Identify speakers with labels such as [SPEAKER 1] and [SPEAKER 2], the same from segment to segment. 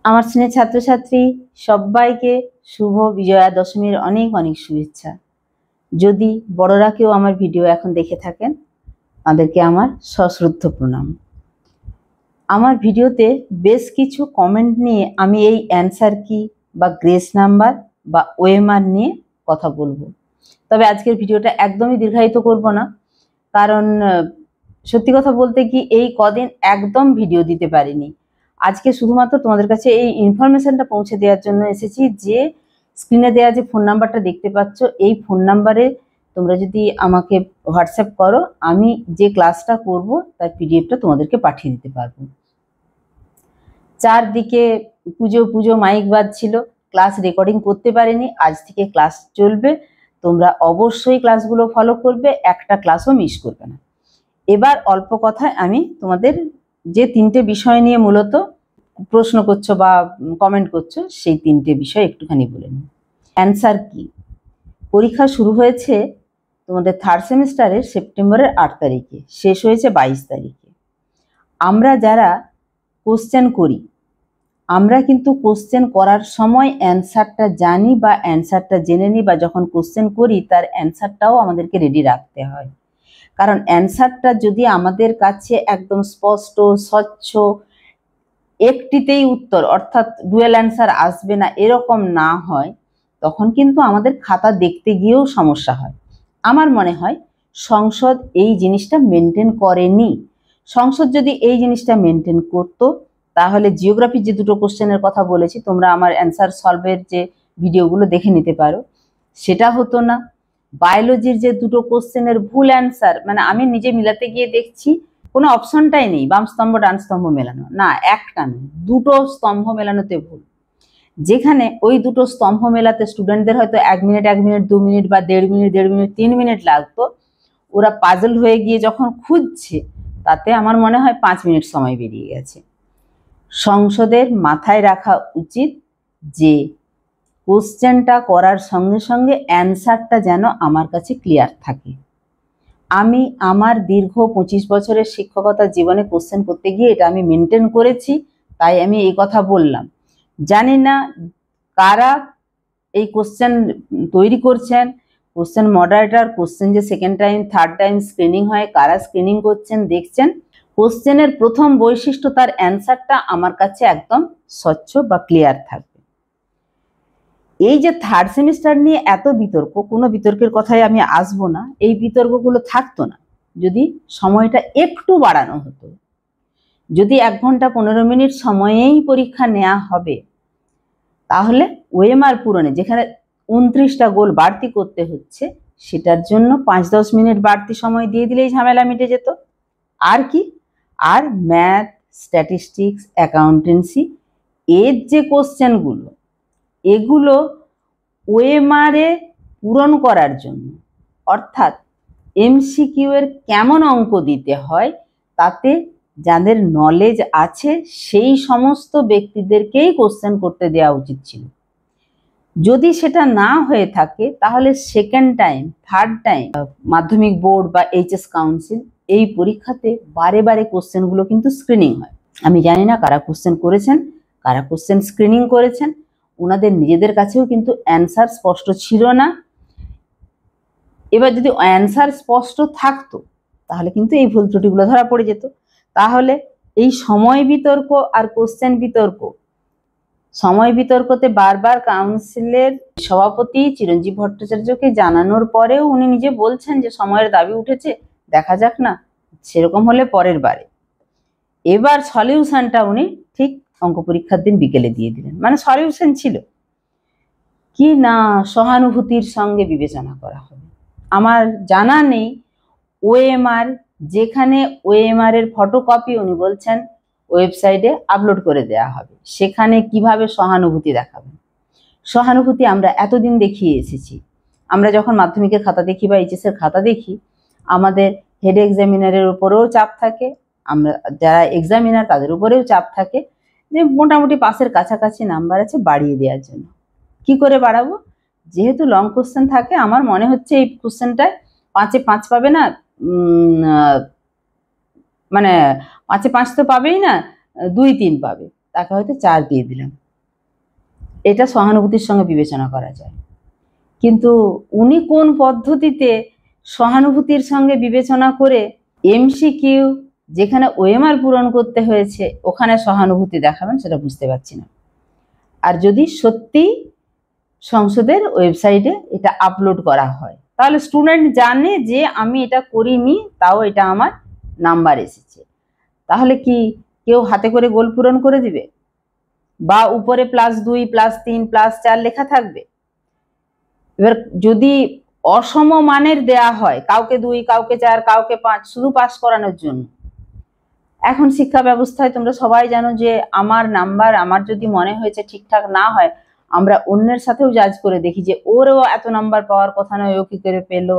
[SPEAKER 1] আমার স্নেহের ছাত্রছাত্রী সবাইকে শুভ বিজয়া দশমীর অনেক অনেক শুভেচ্ছা। যদি বড়রা কেউ আমার ভিডিও এখন দেখে থাকেন, তাদেরকে আমার সশ্রদ্ধ প্রণাম। আমার ভিডিওতে বেশ কিছু কমেন্ট নিয়ে আমি এই অ্যান্সার কি বা গ্রেস নাম্বার বা ওএমআর নিয়ে কথা বলবো। তবে আজকের ভিডিওটা একদমই দীর্ঘায়িত করব না, কারণ সত্যি কথা বলতে কি এই কদিন একদম ভিডিও দিতে পারিনি। আজকে শুধুমাত্র তোমাদের কাছে এই ইনফরমেশনটা পৌঁছে দেওয়ার জন্য এসেছি যে স্ক্রিনে দেওয়া যে ফোন নাম্বারটা দেখতে পাচ্ছ, এই ফোন নাম্বারে তোমরা যদি আমাকে হোয়াটসঅ্যাপ করো, আমি যে ক্লাসটা করব তার পিডিএফটা তোমাদেরকে পাঠিয়ে দিতে পারবো। চারদিকে পুজো পুজো মাইক বাজছিল, ক্লাস রেকর্ডিং করতে পারিনি। আজ থেকে ক্লাস চলবে, তোমরা অবশ্যই ক্লাসগুলো ফলো করবে, একটা ক্লাসও মিস করবে না। এবার অল্প কথায় আমি তোমাদের যে তিনটে বিষয় নিয়ে মূলত প্রশ্ন করছো বা কমেন্ট করছো, সেই তিনটে বিষয় একটুখানি বলে নিই। অ্যান্সার কি? পরীক্ষা শুরু হয়েছে তোমাদের থার্ড সেমিস্টারের সেপ্টেম্বরের 8 তারিখে, শেষ হয়েছে 22 তারিখে। আমরা যারা কোশ্চেন করি, আমরা কিন্তু কোশ্চেন করার সময় অ্যান্সারটা জানি বা অ্যান্সারটা জেনে নিই, বা যখন কোশ্চেন করি তার অ্যান্সারটাও আমাদেরকে রেডি রাখতে হয়। কারণ অ্যান্সারটা যদি আমাদের কাছে একদম স্পষ্ট স্বচ্ছ একটিতেই উত্তর, অর্থাৎ ডুয়েল অ্যান্সার আসবে না, এরকম না হয়, তখন কিন্তু আমাদের খাতা দেখতে গিয়েও সমস্যা হয়। আমার মনে হয় সংসদ এই জিনিসটা মেনটেন করেনি। সংসদ যদি এই জিনিসটা মেনটেন করতো, তাহলে জিওগ্রাফির যে দুটো কোশ্চেনের কথা বলেছি, তোমরা আমার অ্যান্সার সলভের যে ভিডিওগুলো দেখে নিতে পারো, সেটা হতো না। বায়োলজির যে দুটো কোশ্চেনের ভুল অ্যান্সার, মানে আমি নিজে মিলাতে গিয়ে দেখছি কোনো অপশনটাই নেই বাম স্তম্ভ ডান স্তম্ভ মেলানো, না একটা নয়, দুটো স্তম্ভ মেলানোতে ভুল। যেখানে ওই দুটো স্তম্ভ মেলাতে স্টুডেন্টদের হয়তো 1 মিনিট 1 মিনিট 2 মিনিট বা 1.5 মিনিট 1.5 মিনিট 3 মিনিট লাগতো, ওরা পাজল হয়ে গিয়ে যখন খুঁজছে, তাতে আমার মনে হয় 5 মিনিট সময় বেরিয়ে গেছে। সংসদের মাথায় রাখা উচিত যে কোশ্চেনটা করার সঙ্গে সঙ্গে অ্যান্সারটা যেন আমার কাছে ক্লিয়ার থাকে। আমি আমার দীর্ঘ 25 বছরের শিক্ষকতার জীবনে কোশ্চেন করতে গিয়ে এটা আমি মেনটেন করেছি, তাই আমি এই কথা বললাম। জানি না কারা এই কোশ্চেন তৈরি করছেন, কোশ্চেন মডারেটর, কোশ্চেন যে second time third time screening হয়, কারা স্ক্রিনিং করছেন দেখছেন। কোশ্চেনের প্রথম বৈশিষ্ট্য তার অ্যান্সারটা আমার কাছে একদম স্বচ্ছ বা ক্লিয়ার থাকবে। এই যে থার্ড সেমিস্টার নিয়ে এত বিতর্ক, কোনো বিতর্কের কথায় আমি আসবো না, এই বিতর্কগুলো থাকতো না যদি সময়টা একটু বাড়ানো হতো। যদি 1 ঘন্টা 15 মিনিট সময়েই পরীক্ষা নেওয়া হবে, তাহলে ওএমআর পূরণে যেখানে 29টা গোল বাড়তি করতে হচ্ছে, সেটার জন্য 5-10 মিনিট বাড়তি সময় দিয়ে দিলেই ঝামেলা মিটে যেত। আর কি, আর ম্যাথ, স্ট্যাটিস্টিক্স, অ্যাকাউন্টেন্সি এর যে কোশ্চেনগুলো, এগুলো ওএমআরে পূরণ করার জন্য, অর্থাৎ এমসিকিউ এর কেমন অঙ্ক দিতে হয়, তাতে যাদের নলেজ আছে সেই সমস্ত ব্যক্তিদেরকেই কোশ্চেন করতে দেওয়া উচিত ছিল। যদি সেটা না হয়ে থাকে, তাহলে সেকেন্ড টাইম থার্ড টাইম মাধ্যমিক বোর্ড বা এইচএস কাউন্সিল এই পরীক্ষাতে বারে বারে কোশ্চেনগুলো কিন্তু স্ক্রিনিং হয়। আমি জানি না কারা কোশ্চেন করেছেন, কারা কোশ্চেন স্ক্রিনিং করেছেন, ওনাদের নিজেদের কাছেও কিন্তু অ্যান্সার স্পষ্ট ছিল না। এবার যদি অ্যান্সার স্পষ্ট থাকতো, তাহলে কিন্তু এই ভুল ত্রুটিগুলো ধরা পড়ে যেত। তাহলে এই সময় বিতর্ক আর কোশ্চেন বিতর্ক, সময় বিতর্কতে বারবার কাউন্সিলের সভাপতি চিরঞ্জীব ভট্টাচার্যকে জানানোর পরেও উনি নিজে বলছেন যে সময়ের দাবি উঠেছে, দেখা যাক না, সেরকম হলে পরের বারে। এবার সলিউশনটা উনি ঠিক অঙ্ক পরীক্ষার দিন বিকেলে দিয়ে দিলেন। মানে সলিউশন ছিল কি না, সহানুভূতির সঙ্গে বিবেচনা করা হবে। আমার জানা নেই ওএমআর, যেখানে ওএমআর এর ফটোকপি উনি বলছেন ওয়েবসাইটে আপলোড করে দেওয়া হবে, সেখানে কিভাবে সহানুভূতি দেখাবেন। সহানুভূতি আমরা এতদিন দেখিয়ে এসেছি। আমরা যখন মাধ্যমিকের খাতা দেখি বা এইচএস এর খাতা দেখি, আমাদের হেড এক্সামিনারের উপরেও চাপ থাকে, আমরা যারা এক্সামিনার তাদের উপরেও চাপ থাকে যে মোটামুটি পাসের কাছাকাছি নাম্বার আছে, বাড়িয়ে দেওয়ার জন্য। কি করে বাড়াবো? যেহেতু লং কোশ্চেন থাকে, আমার মনে হচ্ছে এই কোশ্চেনটায় 5-এ 5 পাবে না, মানে 5-এ 5 তো পাবেই না, 2-3 পাবে। তাকে হয়তো 4 দিয়ে দিলাম, এটা সহানুভূতির সঙ্গে বিবেচনা করা যায়। কিন্তু উনি কোন পদ্ধতিতে সহানুভূতির সঙ্গে বিবেচনা করে এমসিকিউ যেখানে ওএমআর পূরণ করতে হয়েছে ওখানে সহানুভূতি দেখাবেন সেটা বুঝতে পারছি না। আর যদি সত্যি সংসদের ওয়েবসাইটে এটা আপলোড করা হয় তাহলে স্টুডেন্ট জানে যে আমি এটা করিনি, তাও এটা আমার নাম্বার এসেছে, তাহলে কি কেউ হাতে করে গোল পূরণ করে দিবে? বা উপরে +2 +3 +4 লেখা থাকবে? এবার যদি অসম মানের দেয়া হয়, কাউকে 2 কাউকে 4 কাউকে 5 শুধু পাস করানোর জন্য, এখন শিক্ষা ব্যবস্থায় তোমরা সবাই জানো যে আমার নাম্বার আমার যদি মনে হয়েছে ঠিকঠাক না হয় আমরা অন্যের সাথেও জাজ করে দেখি যে ওরও এত নাম্বার পাওয়ার কথা নয়, ও কি করে পেলো।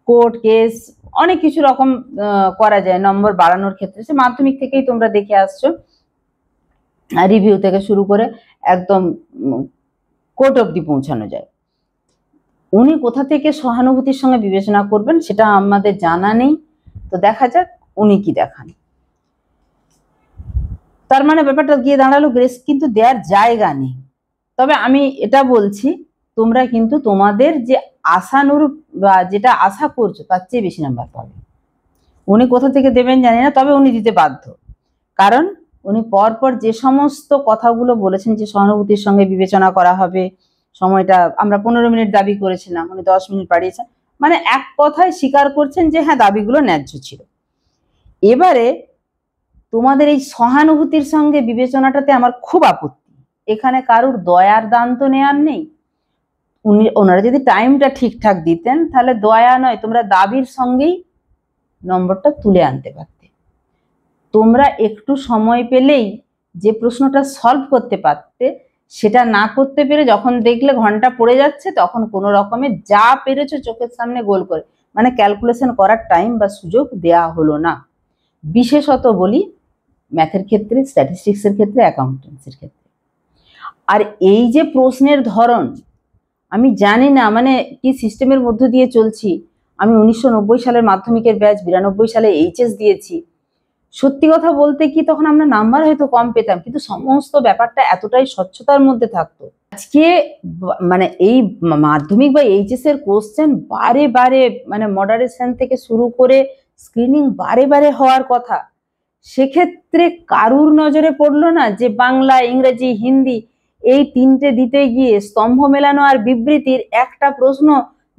[SPEAKER 1] কোর্ট কেস অনেক কিছু রকম করা যায় নম্বর বাড়ানোর ক্ষেত্রে, সে মাধ্যমিক থেকেই তোমরা দেখে আসছো, রিভিউ থেকে শুরু করে একদম কোর্ট অবধি পৌঁছানো যায়। উনি কোথা থেকে সহানুভূতির সঙ্গে বিবেচনা করবেন সেটা আমাদের জানা নেই, তো দেখা যাক উনি কি দেখান। তার মানে ব্যাপারটা গিয়ে দাঁড়ালো গ্রেস কিন্তু দেওয়ার জায়গা নেই। তবে আমি এটা বলছি তোমরা কিন্তু তোমাদের যে আশানুরূপ বা যেটা আশা করছো তার চেয়ে বেশি নাম্বার পাবে। উনি কোথা থেকে দেবেন জানি না, তবে উনি দিতে বাধ্য, কারণ উনি পরপর যে সমস্ত কথাগুলো বলেছেন যে সহানুভূতির সঙ্গে বিবেচনা করা হবে, সময়টা আমরা 15 মিনিট দাবি করেছিলাম, উনি 10 মিনিট বাড়িয়েছেন, মানে এক কথায় স্বীকার করছেন যে হ্যাঁ দাবিগুলো ন্যায্য ছিল। এবারে তোমাদের এই সহানুভূতির সঙ্গে বিবেচনাটাতে আমার খুব আপত্তি, এখানে কারুর দয়ার দান তো নেয়ার নেই। ওনারা যদি টাইমটা ঠিকঠাক দিতেন তাহলে দয়া নয়, তোমরা দাবির সঙ্গেই নম্বরটা তুলে আনতে পারতে। তোমরা একটু সময় পেলেই যে প্রশ্নটা সলভ করতে পারতে সেটা না করতে পেরে যখন দেখলে ঘন্টা পড়ে যাচ্ছে তখন কোনো রকমে যা পেরেছো চোখের সামনে গোল করে, মানে ক্যালকুলেশন করার টাইম বা সুযোগ দেয়া হলো না। বিশেষত বলি ম্যাথের ক্ষেত্রে, স্ট্যাটিস্টিক্সের ক্ষেত্রে, অ্যাকাউন্টেন্সির ক্ষেত্রে। আর এই যে প্রশ্নের ধরন, আমি জানি না মানে কি সিস্টেমের মধ্য দিয়ে চলছি। আমি 1990 সালের মাধ্যমিকের ব্যাচ, 92 সালে এইচএস দিয়েছি। সত্যি কথা বলতে কি তখন আমরা নাম্বার হয়তো কম পেতাম, কিন্তু সমস্ত ব্যাপারটা এতটাই স্বচ্ছতার মধ্যে থাকতো। আজকে মানে এই মাধ্যমিক বা এইচএস এর কোশ্চেন বারে বারে মানে মডারেশন থেকে শুরু করে স্ক্রিনিং বারে বারে হওয়ার কথা, সেক্ষেত্রে কারুর নজরে পড়লো না যে বাংলা, ইংরেজি, হিন্দি এই 3টে দিতে গিয়ে স্তম্ভ মেলানো আর বিবৃতির একটা প্রশ্ন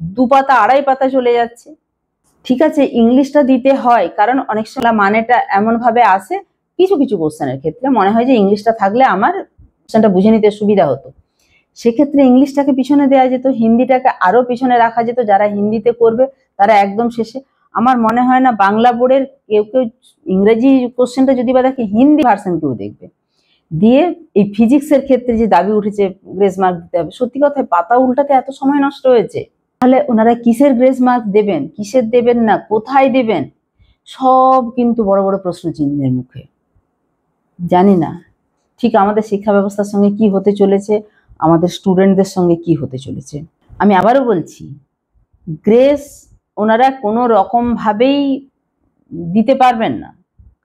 [SPEAKER 1] 2 পাতা 2.5 পাতা চলে যাচ্ছে। ঠিক আছে ইংলিশটা দিতে হয় কারণ অনেক সময় মানেটা এমন ভাবে আসে, কিছু কিছু কোশ্চেনের ক্ষেত্রে মনে হয় যে ইংলিশটা থাকলে আমার কোশ্চেনটা বুঝে নিতে সুবিধা হতো, সেক্ষেত্রে ইংলিশটাকে পিছনে দেওয়া যেত, হিন্দিটাকে আরো পিছনে রাখা যেত, যারা হিন্দিতে করবে তারা একদম শেষে। আমার মনে হয় না বাংলা বোর্ডের কেউ কেউ ইংরেজি কোশ্চেনটা যদি বা দেখে হিন্দি ভার্সন কেউ দেখবে। দিয়ে এই ফিজিক্সের ক্ষেত্রে যে দাবি উঠেছে গ্রেস মার্ক দিতে হবে, সত্যি কথায় পাতা উল্টাতে এত সময় নষ্ট হয়েছে, তাহলে ওনারা কিসের গ্রেস মার্ক দেবেন, কিসের দেবেন না, কোথায় দেবেন, সব কিন্তু বড় বড় প্রশ্ন চিহ্নের মুখে। জানি না ঠিক আমাদের শিক্ষা ব্যবস্থার সঙ্গে কি হতে চলেছে, আমাদের স্টুডেন্টদের সঙ্গে কি হতে চলেছে। আমি আবারও বলছি গ্রেস ওনারা কোনো রকম ভাবেই দিতে পারবেন না,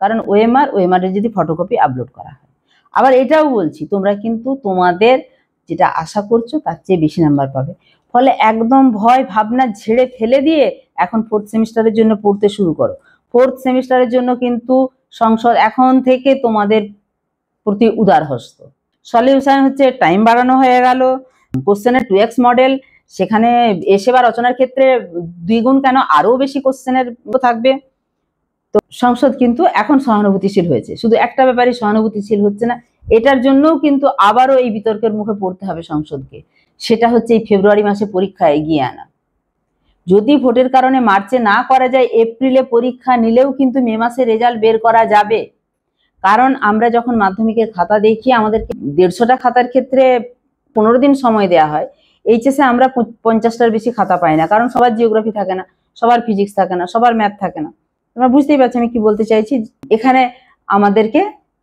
[SPEAKER 1] কারণ ওএমআর যদি ফটোকপি আপলোড করা হয়। আবার এটাও বলছি তোমরা কিন্তু তোমাদের যেটা আশা করছো তার চেয়ে বেশি নাম্বার পাবে, ফলে একদম ভয় ভাবনা ঝেড়ে ফেলে দিয়ে এখন 4th সেমিস্টারের জন্য পড়তে শুরু করো। 4th সেমিস্টারের জন্য কিন্তু সংসদ এখন থেকে তোমাদের প্রতি উদার হস্ত। সলিউশন হচ্ছে টাইম বাড়ানো হয়ে গেল, কোশ্চেনের 2x মডেল, সেখানে এসে বা রচনার ক্ষেত্রে 2 গুণ কেন আরো বেশি কোশ্চেনের থাকবে। তো সংসদ কিন্তু এখন সহানুভূতিশীল হয়েছে, শুধু একটা ব্যাপারই সহানুভূতিশীল হচ্ছে না, এটার জন্যও কিন্তু আবারও এই বিতর্কের মুখে পড়তে হবে সংসদকে, সেটা হচ্ছে এই ফেব্রুয়ারি মাসে পরীক্ষা এগিয়ে আনা। যদি ভোটের কারণে মার্চে না করা যায়, এপ্রিলে পরীক্ষা নিলেও কিন্তু মে মাসে রেজাল্ট বের করা যাবে। কারণ আমরা যখন মাধ্যমিকের খাতা দেখি আমাদেরকে 150টা খাতার ক্ষেত্রে 15 দিন সময় দেওয়া হয়, এইচএসে আমরা 50টার বেশি খাতা পাই না, কারণ সবার জিওগ্রাফি থাকে না, সবার ফিজিক্স থাকে না, সবার ম্যাথ থাকে না। তোমরা বুঝতেই পারছো আমি কি বলতে চাইছি। এখানে আমাদেরকে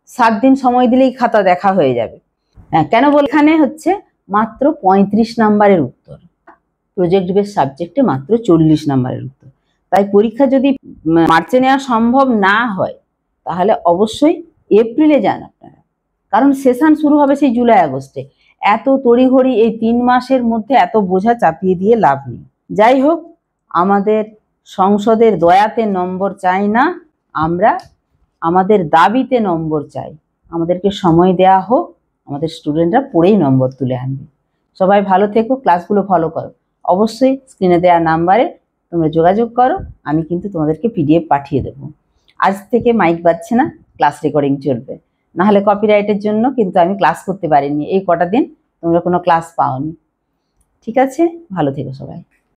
[SPEAKER 1] 7 দিন সময় দিলেই খাতা দেখা হয়ে যাবে। হ্যাঁ কেন বল, এখানে হচ্ছে মাত্র 35 নাম্বারের উত্তর, প্রজেক্ট বেস সাবজেক্টে মাত্র 40 নাম্বারের উত্তর। তাই পরীক্ষা যদি মার্চে নেওয়া সম্ভব না হয় তাহলে অবশ্যই এপ্রিলে যান আপনারা। কারণ সেশন শুরু হবে সেই জুলাই আগস্টে। এত তড়িঘড়ি এই 3 মাসের মধ্যে এত বোঝা চাপিয়ে দিয়ে লাভ নেই। যাই হোক, আমাদের সংসদের দয়াতে নম্বর চাই না, আমরা আমাদের দাবিতে নম্বর চাই। আমাদেরকে সময় দেওয়া হোক, আমাদের স্টুডেন্টরা পড়েই নম্বর তুলে আনবে। সবাই ভালো থেকো, ক্লাসগুলো ফলো করো। অবশ্যই স্ক্রিনে দেওয়া নাম্বারে তোমরা যোগাযোগ করো, আমি কিন্তু তোমাদেরকে PDF পাঠিয়ে দেবো। আজ থেকে মাইক বাজছে না, ক্লাস রেকর্ডিং চলবে, নাহলে কপিরাইটের জন্য কিন্তু আমি ক্লাস করতে পারিনি। এই কটা দিন তোমরা কোনো ক্লাস পাওনি। ঠিক আছে, ভালো থেকো সবাই।